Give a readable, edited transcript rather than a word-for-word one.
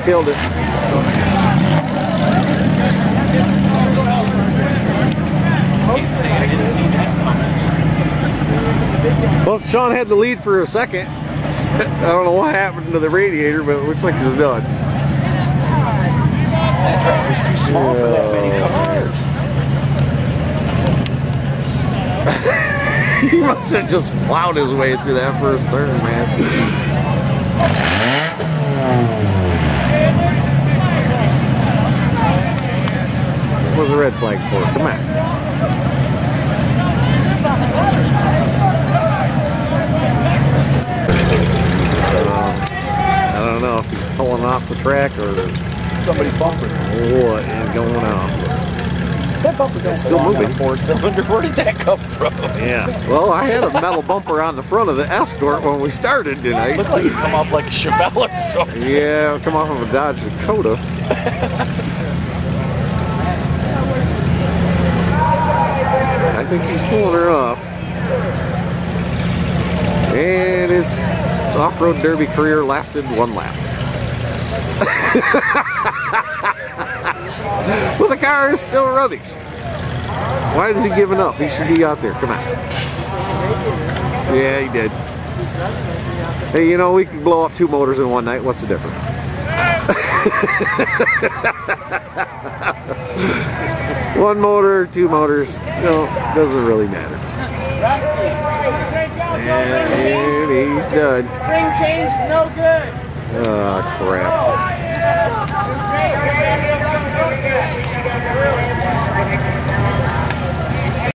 killed it. Well, Sean had the lead for a second. I don't know what happened to the radiator, but it looks like it's done. That track was too small for that many cars. He must have just plowed his way through that first turn, man. What was the red flag for? Come on. I don't know if he's pulling off the track or Somebody bumping. what is going on. That bumper don't Still moving. 4-cylinder. Where did that come from? Yeah. Well, I had a metal bumper on the front of the Escort when we started tonight. Looked like it come off like a Chevelle or something. Yeah, come off of a Dodge Dakota. I think he's pulling her off. And his off-road derby career lasted 1 lap. Well, the car is still running. Why is he giving up? He should be out there. Come on. Yeah, he did. Hey, you know, we can blow up 2 motors in one night. What's the difference? One motor, 2 motors. No, doesn't really matter. And he's done. Spring change is no good. Oh, crap.